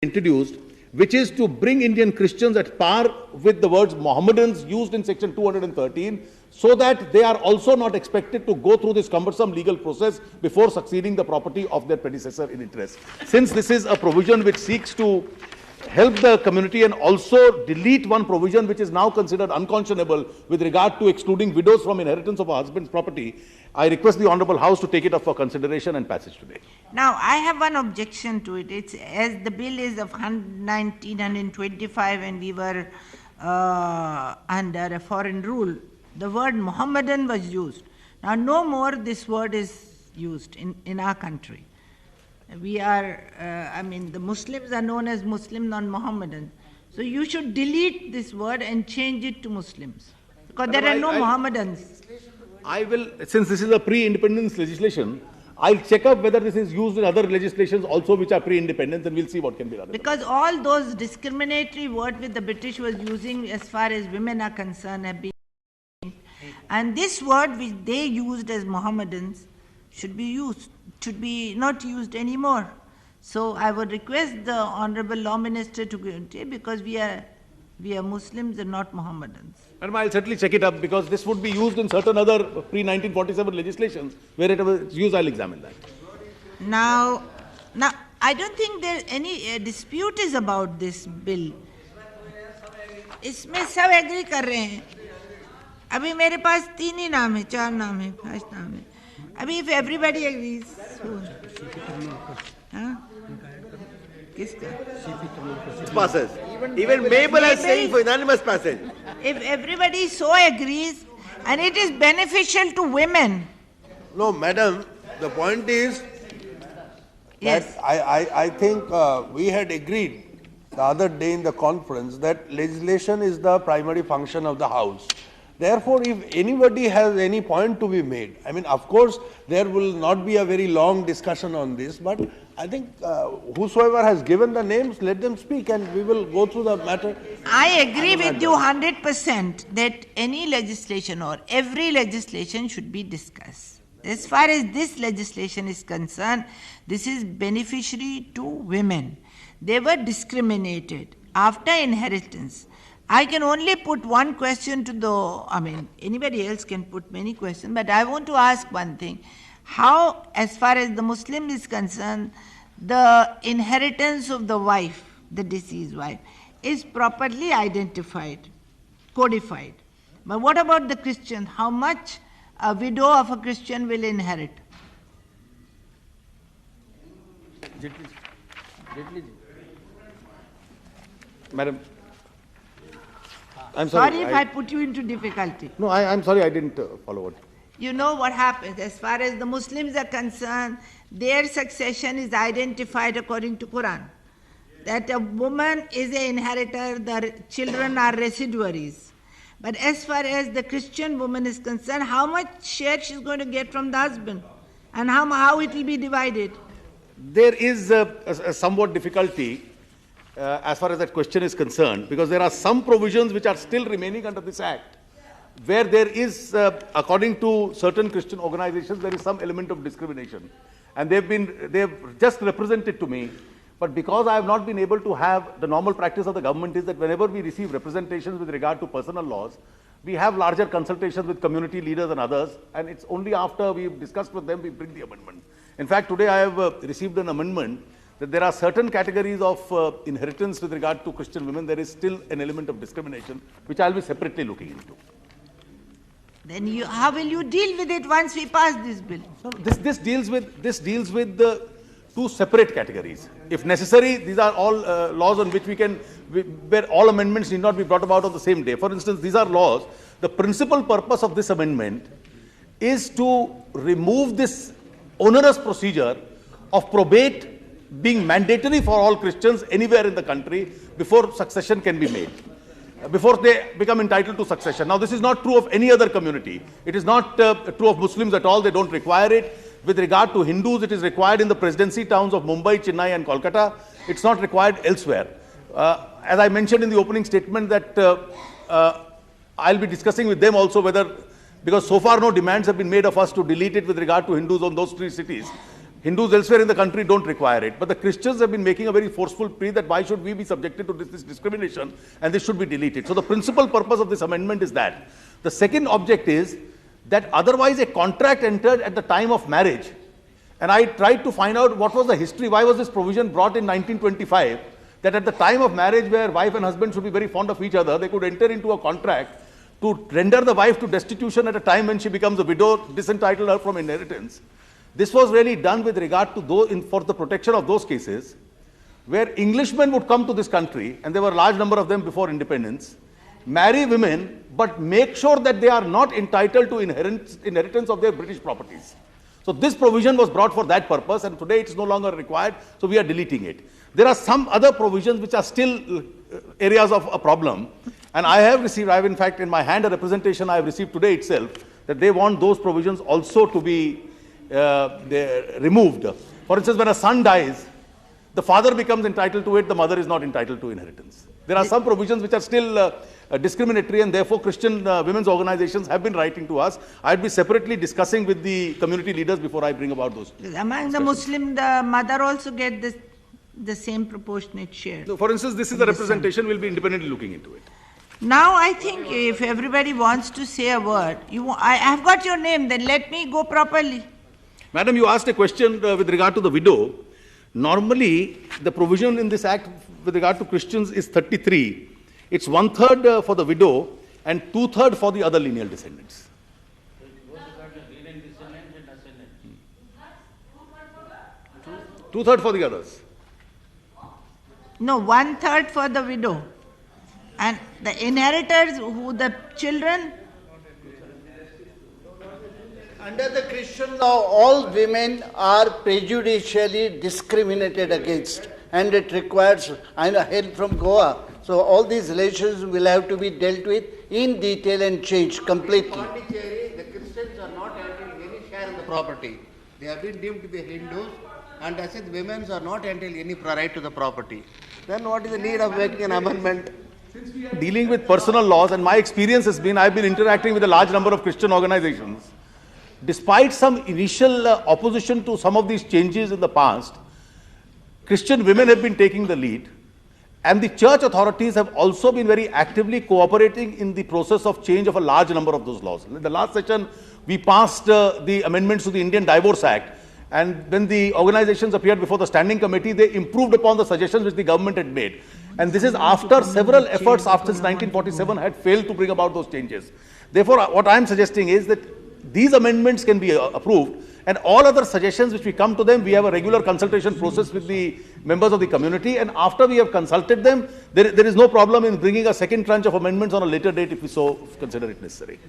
introduced, which is to bring Indian Christians at par with the words Mohammedans used in section 213, so that they are also not expected to go through this cumbersome legal process before succeeding the property of their predecessor in interest. Since this is a provision which seeks to help the community and also delete one provision which is now considered unconscionable with regard to excluding widows from inheritance of a husband's property, I request the Honourable House to take it up for consideration and passage today. Now, I have one objection to it. It's as the bill is of 1925 and we were under a foreign rule, the word Mohammedan was used. Now, no more this word is used in our country. We are, the Muslims are known as Muslim, non-Mohammedan. So you should delete this word and change it to Muslims. Because there are no Mohammedans. I will, since this is a pre-independence legislation, I'll check up whether this is used in other legislations also which are pre-independence, and we'll see what can be done. Because all those discriminatory words which the British was using as far as women are concerned have been, and this word which they used as Mohammedans should be not used anymore. So I would request the Honorable Law Minister to go into it, because we are Muslims and not Mohammedans. And I'll certainly check it up, because this would be used in certain other pre-1947 legislations. Where it was used, I'll examine that. Now, I don't think there any dispute is about this bill. इसमें सब agree कर रहे हैं. अभी मेरे पास 3 ही नाम है, 4 नाम है, 5 नाम है. अभी if everybody agrees, किसका? It passes. Even Mabel is saying for unanimous passage. If everybody so agrees, and it is beneficial to women. No, madam, the point is Yes. that I think we had agreed the other day in the conference that legislation is the primary function of the House. Therefore, if anybody has any point to be made, of course, there will not be a very long discussion on this, but I think whosoever has given the names, let them speak and we will go through the matter. I agree with you 100% that any legislation or every legislation should be discussed. As far as this legislation is concerned, this is beneficiary to women. They were discriminated after inheritance. I can only put one question to anybody else can put many questions, but I want to ask one thing. How, as far as the Muslim is concerned, the inheritance of the wife, the deceased wife, is properly identified, codified. But what about the Christian? How much a widow of a Christian will inherit? Jaitley. Madam, I'm sorry if I put you into difficulty. No, I'm sorry, I didn't follow it. You know what happens, as far as the Muslims are concerned, their succession is identified according to Quran. That a woman is an inheritor, the children are residuaries. But as far as the Christian woman is concerned, how much share she's going to get from the husband? And how it will be divided? There is a somewhat difficulty as far as that question is concerned, because there are some provisions which are still remaining under this Act, where there is, according to certain Christian organizations, there is some element of discrimination. And they've just represented to me, but because I have not been able to have, the normal practice of the government is that whenever we receive representations with regard to personal laws, we have larger consultations with community leaders and others, and it's only after we've discussed with them we bring the amendment. In fact, today I have received an amendment that there are certain categories of inheritance with regard to Christian women. There is still an element of discrimination, which I'll be separately looking into. Then how will you deal with it once we pass this bill? No, this deals with the 2 separate categories. If necessary, these are all laws on which where all amendments need not be brought about on the same day. For instance, these are laws. The principal purpose of this amendment is to remove this onerous procedure of probate being mandatory for all Christians anywhere in the country before succession can be made, before they become entitled to succession. Now, this is not true of any other community. It is not true of Muslims at all. They don't require it. With regard to Hindus, it is required in the presidency towns of Mumbai, Chennai and Kolkata. It's not required elsewhere. As I mentioned in the opening statement that I'll be discussing with them also whether, because so far no demands have been made of us to delete it with regard to Hindus on those 3 cities. Hindus elsewhere in the country don't require it. But the Christians have been making a very forceful plea that why should we be subjected to this discrimination and this should be deleted. So the principal purpose of this amendment is that. The second object is that otherwise a contract entered at the time of marriage. And I tried to find out what was the history, why was this provision brought in 1925, that at the time of marriage where wife and husband should be very fond of each other, they could enter into a contract to render the wife to destitution at a time when she becomes a widow, disentitle her from inheritance. This was really done with regard to those, for the protection of those cases where Englishmen would come to this country, and there were a large number of them before independence, marry women, but make sure that they are not entitled to inheritance of their British properties. So this provision was brought for that purpose, and today it is no longer required, so we are deleting it. There are some other provisions which are still areas of a problem, and I have in fact in my hand a representation I have received today itself, that they want those provisions also to be removed. For instance, when a son dies, the father becomes entitled to it, the mother is not entitled to inheritance. There are some provisions which are still discriminatory, and therefore Christian women's organizations have been writing to us. I'd be separately discussing with the community leaders before I bring about those. Among the Muslim, the mother also get the same proportionate share. So for instance, this is the representation, we'll be independently looking into it. Now I think if everybody wants to say a word, I have got your name, then let me go properly. Madam, you asked a question with regard to the widow. Normally, the provision in this act with regard to Christians is 33. It's 1/3 for the widow and 2/3 for the other lineal descendants. Two-thirds for the others. No, 1/3 for the widow. And the inheritors, who the children. Under the Christian law, all women are prejudicially discriminated against, and it requires, I know, help from Goa. So all these relations will have to be dealt with in detail and changed completely. Pondicherry, the Christians are not entitled any share in the property. They have been deemed to be Hindus, and I said the women are not entitled any right to the property. Then what is the need of making an amendment? Since we are dealing with personal laws, and my experience has been, I've been interacting with a large number of Christian organizations. Despite some initial opposition to some of these changes in the past, Christian women have been taking the lead, and the church authorities have also been very actively cooperating in the process of change of a large number of those laws. In the last session, we passed the amendments to the Indian Divorce Act, and when the organizations appeared before the standing committee, they improved upon the suggestions which the government had made. And this is after several efforts since 1947 had failed to bring about those changes. Therefore, what I am suggesting is that these amendments can be approved, and all other suggestions which we come to them, we have a regular consultation process with the members of the community, and after we have consulted them, there is no problem in bringing a second tranche of amendments on a later date if we so consider it necessary.